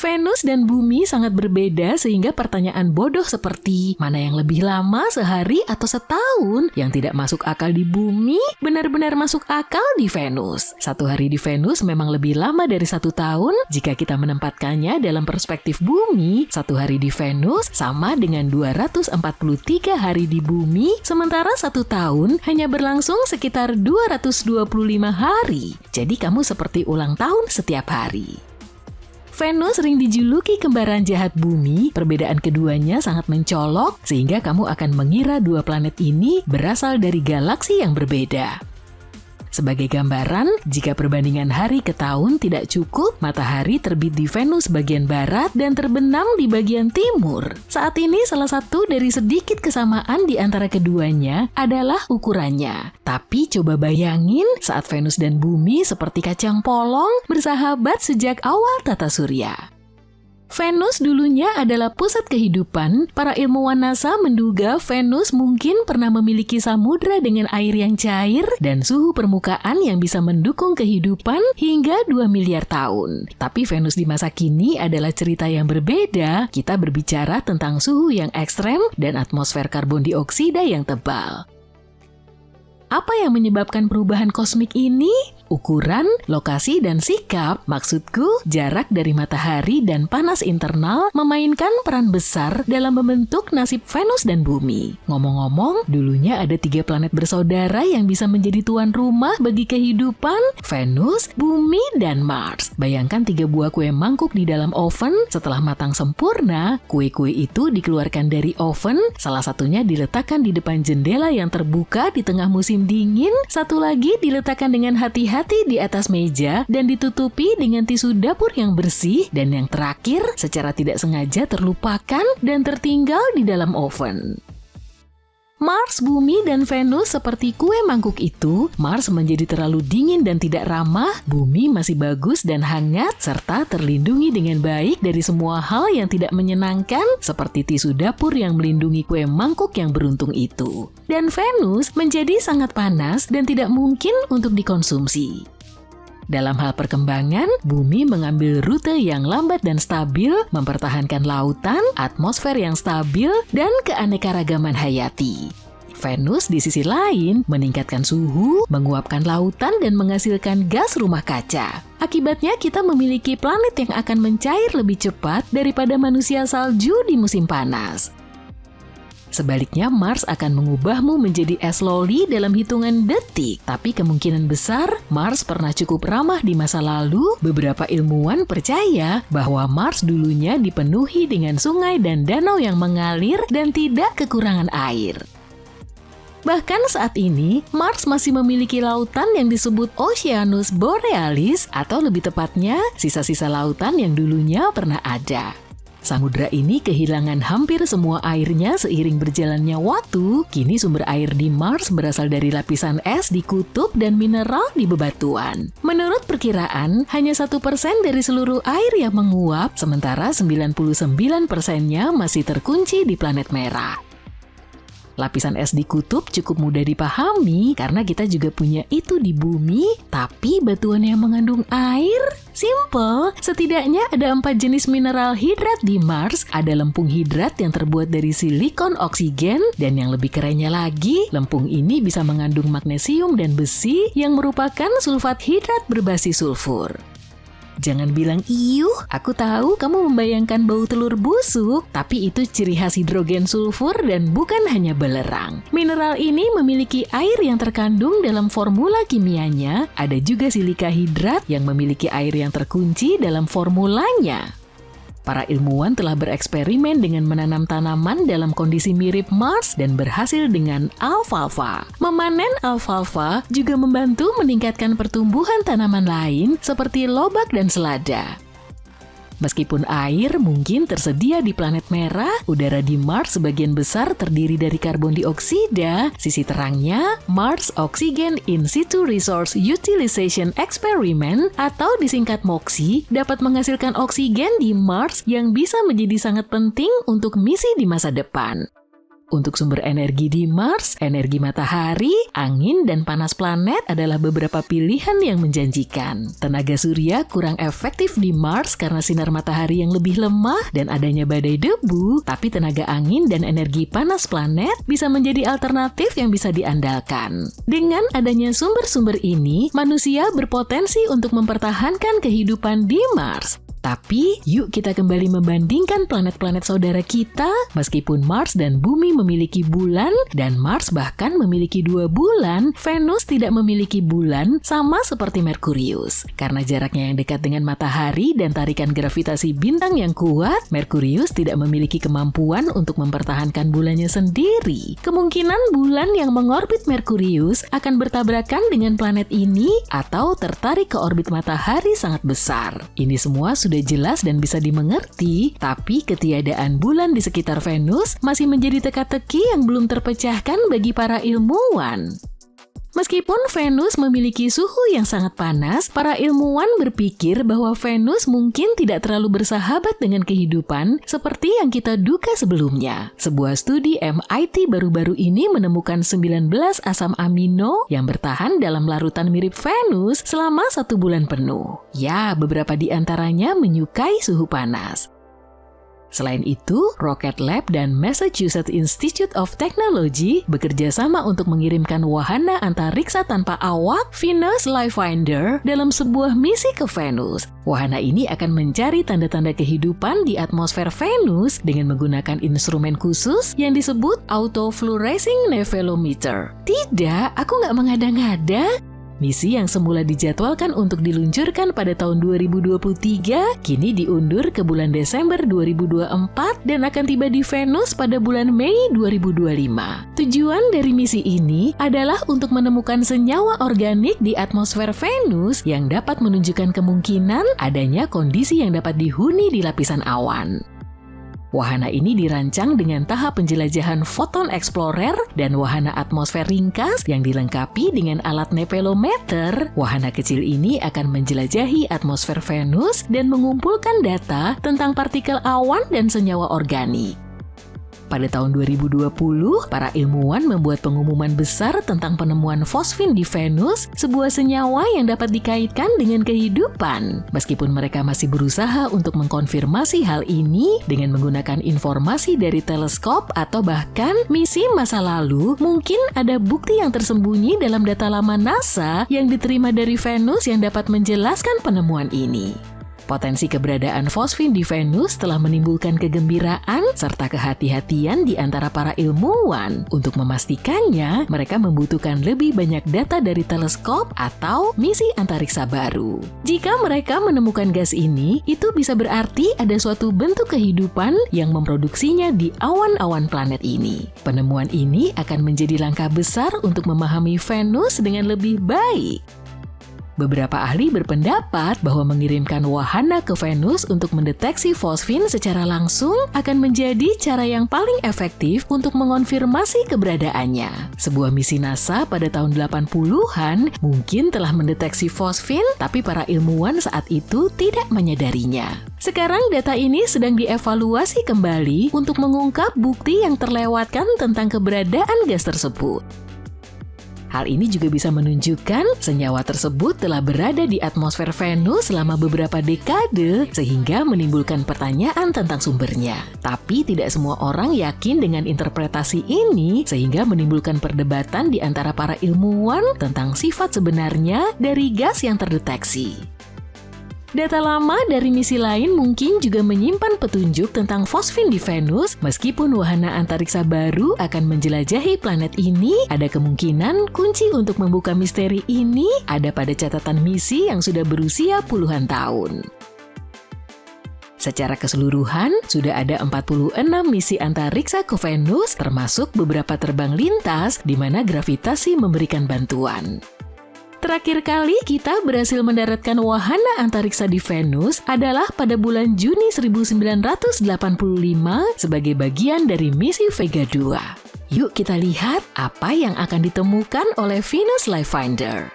Venus dan Bumi sangat berbeda sehingga pertanyaan bodoh seperti mana yang lebih lama, sehari atau setahun, yang tidak masuk akal di Bumi benar-benar masuk akal di Venus. 1 hari di Venus memang lebih lama dari 1 tahun jika kita menempatkannya dalam perspektif Bumi. 1 hari di Venus sama dengan 243 hari di Bumi, sementara 1 tahun hanya berlangsung sekitar 225 hari. Jadi kamu seperti ulang tahun setiap hari. Venus sering dijuluki kembaran jahat Bumi. Perbedaan keduanya sangat mencolok sehingga kamu akan mengira dua planet ini berasal dari galaksi yang berbeda. Sebagai gambaran, jika perbandingan hari ke tahun tidak cukup, matahari terbit di Venus bagian barat dan terbenam di bagian timur. Saat ini salah satu dari sedikit kesamaan di antara keduanya adalah ukurannya. Tapi coba bayangin saat Venus dan Bumi seperti kacang polong bersahabat sejak awal tata surya. Venus dulunya adalah pusat kehidupan. Para ilmuwan NASA menduga Venus mungkin pernah memiliki samudra dengan air yang cair dan suhu permukaan yang bisa mendukung kehidupan hingga 2 miliar tahun. Tapi Venus di masa kini adalah cerita yang berbeda. Kita berbicara tentang suhu yang ekstrem dan atmosfer karbon dioksida yang tebal. Apa yang menyebabkan perubahan kosmik ini? Ukuran, lokasi, dan sikap. Maksudku, jarak dari matahari dan panas internal memainkan peran besar dalam membentuk nasib Venus dan Bumi. Ngomong-ngomong, dulunya ada 3 planet bersaudara yang bisa menjadi tuan rumah bagi kehidupan: Venus, Bumi, dan Mars. Bayangkan 3 buah kue mangkuk di dalam oven. Setelah matang sempurna, kue-kue itu dikeluarkan dari oven. Salah satunya diletakkan di depan jendela yang terbuka di tengah musim dingin. Satu lagi diletakkan dengan hati-hati di atas meja dan ditutupi dengan tisu dapur yang bersih, dan yang terakhir secara tidak sengaja terlupakan dan tertinggal di dalam oven. Mars, Bumi, dan Venus seperti kue mangkuk itu. Mars menjadi terlalu dingin dan tidak ramah, Bumi masih bagus dan hangat, serta terlindungi dengan baik dari semua hal yang tidak menyenangkan, seperti tisu dapur yang melindungi kue mangkuk yang beruntung itu. Dan Venus menjadi sangat panas dan tidak mungkin untuk dikonsumsi. Dalam hal perkembangan, Bumi mengambil rute yang lambat dan stabil, mempertahankan lautan, atmosfer yang stabil, dan keanekaragaman hayati. Venus di sisi lain meningkatkan suhu, menguapkan lautan, dan menghasilkan gas rumah kaca. Akibatnya kita memiliki planet yang akan mencair lebih cepat daripada manusia salju di musim panas. Sebaliknya, Mars akan mengubahmu menjadi es loli dalam hitungan detik. Tapi kemungkinan besar, Mars pernah cukup ramah di masa lalu. Beberapa ilmuwan percaya bahwa Mars dulunya dipenuhi dengan sungai dan danau yang mengalir dan tidak kekurangan air. Bahkan saat ini, Mars masih memiliki lautan yang disebut Oceanus Borealis, atau lebih tepatnya, sisa-sisa lautan yang dulunya pernah ada. Samudra ini kehilangan hampir semua airnya seiring berjalannya waktu. Kini sumber air di Mars berasal dari lapisan es di kutub dan mineral di bebatuan. Menurut perkiraan, hanya 1% dari seluruh air yang menguap, sementara 99%-nya masih terkunci di planet merah. Lapisan es di kutub cukup mudah dipahami karena kita juga punya itu di Bumi, tapi batuan yang mengandung air? Simple, setidaknya ada 4 jenis mineral hidrat di Mars. Ada lempung hidrat yang terbuat dari silikon oksigen, dan yang lebih kerennya lagi, lempung ini bisa mengandung magnesium dan besi yang merupakan sulfat hidrat berbasis sulfur. Jangan bilang iyuh, aku tahu kamu membayangkan bau telur busuk, tapi itu ciri khas hidrogen sulfur dan bukan hanya belerang. Mineral ini memiliki air yang terkandung dalam formula kimianya, ada juga silika hidrat yang memiliki air yang terkunci dalam formulanya. Para ilmuwan telah bereksperimen dengan menanam tanaman dalam kondisi mirip Mars dan berhasil dengan alfalfa. Memanen alfalfa juga membantu meningkatkan pertumbuhan tanaman lain seperti lobak dan selada. Meskipun air mungkin tersedia di planet merah, udara di Mars sebagian besar terdiri dari karbon dioksida. Sisi terangnya, Mars Oxygen In Situ Resource Utilization Experiment atau disingkat MOXIE dapat menghasilkan oksigen di Mars yang bisa menjadi sangat penting untuk misi di masa depan. Untuk sumber energi di Mars, energi matahari, angin, dan panas planet adalah beberapa pilihan yang menjanjikan. Tenaga surya kurang efektif di Mars karena sinar matahari yang lebih lemah dan adanya badai debu, tapi tenaga angin dan energi panas planet bisa menjadi alternatif yang bisa diandalkan. Dengan adanya sumber-sumber ini, manusia berpotensi untuk mempertahankan kehidupan di Mars. Tapi, yuk kita kembali membandingkan planet-planet saudara kita. Meskipun Mars dan Bumi memiliki bulan, dan Mars bahkan memiliki 2 bulan, Venus tidak memiliki bulan sama seperti Merkurius. Karena jaraknya yang dekat dengan matahari dan tarikan gravitasi bintang yang kuat, Merkurius tidak memiliki kemampuan untuk mempertahankan bulannya sendiri. Kemungkinan bulan yang mengorbit Merkurius akan bertabrakan dengan planet ini atau tertarik ke orbit matahari sangat besar. Ini semua sudah jelas dan bisa dimengerti, tapi ketiadaan bulan di sekitar Venus masih menjadi teka-teki yang belum terpecahkan bagi para ilmuwan. Meskipun Venus memiliki suhu yang sangat panas, para ilmuwan berpikir bahwa Venus mungkin tidak terlalu bersahabat dengan kehidupan seperti yang kita duga sebelumnya. Sebuah studi MIT baru-baru ini menemukan 19 asam amino yang bertahan dalam larutan mirip Venus selama 1 bulan penuh. Ya, beberapa di antaranya menyukai suhu panas. Selain itu, Rocket Lab dan Massachusetts Institute of Technology bekerja sama untuk mengirimkan wahana antariksa tanpa awak Venus Livefinder dalam sebuah misi ke Venus. Wahana ini akan mencari tanda-tanda kehidupan di atmosfer Venus dengan menggunakan instrumen khusus yang disebut Autofluorescing Nevelometer. Tidak, aku nggak mengada-ngada. Misi yang semula dijadwalkan untuk diluncurkan pada tahun 2023 kini diundur ke bulan Desember 2024 dan akan tiba di Venus pada bulan Mei 2025. Tujuan dari misi ini adalah untuk menemukan senyawa organik di atmosfer Venus yang dapat menunjukkan kemungkinan adanya kondisi yang dapat dihuni di lapisan awan. Wahana ini dirancang dengan tahap penjelajahan Photon Explorer dan wahana atmosfer ringkas yang dilengkapi dengan alat nevelometer. Wahana kecil ini akan menjelajahi atmosfer Venus dan mengumpulkan data tentang partikel awan dan senyawa organik. Pada tahun 2020, para ilmuwan membuat pengumuman besar tentang penemuan fosfin di Venus, sebuah senyawa yang dapat dikaitkan dengan kehidupan. Meskipun mereka masih berusaha untuk mengkonfirmasi hal ini dengan menggunakan informasi dari teleskop atau bahkan misi masa lalu, mungkin ada bukti yang tersembunyi dalam data lama NASA yang diterima dari Venus yang dapat menjelaskan penemuan ini. Potensi keberadaan fosfin di Venus telah menimbulkan kegembiraan serta kehati-hatian di antara para ilmuwan. Untuk memastikannya, mereka membutuhkan lebih banyak data dari teleskop atau misi antariksa baru. Jika mereka menemukan gas ini, itu bisa berarti ada suatu bentuk kehidupan yang memproduksinya di awan-awan planet ini. Penemuan ini akan menjadi langkah besar untuk memahami Venus dengan lebih baik. Beberapa ahli berpendapat bahwa mengirimkan wahana ke Venus untuk mendeteksi fosfin secara langsung akan menjadi cara yang paling efektif untuk mengonfirmasi keberadaannya. Sebuah misi NASA pada tahun 80-an mungkin telah mendeteksi fosfin, tapi para ilmuwan saat itu tidak menyadarinya. Sekarang data ini sedang dievaluasi kembali untuk mengungkap bukti yang terlewatkan tentang keberadaan gas tersebut. Hal ini juga bisa menunjukkan senyawa tersebut telah berada di atmosfer Venus selama beberapa dekade sehingga menimbulkan pertanyaan tentang sumbernya. Tapi tidak semua orang yakin dengan interpretasi ini sehingga menimbulkan perdebatan di antara para ilmuwan tentang sifat sebenarnya dari gas yang terdeteksi. Data lama dari misi lain mungkin juga menyimpan petunjuk tentang fosfin di Venus. Meskipun wahana antariksa baru akan menjelajahi planet ini, ada kemungkinan kunci untuk membuka misteri ini ada pada catatan misi yang sudah berusia puluhan tahun. Secara keseluruhan, sudah ada 46 misi antariksa ke Venus, termasuk beberapa terbang lintas di mana gravitasi memberikan bantuan. Terakhir kali kita berhasil mendaratkan wahana antariksa di Venus adalah pada bulan Juni 1985 sebagai bagian dari misi Vega 2. Yuk kita lihat apa yang akan ditemukan oleh Venus Livefinder.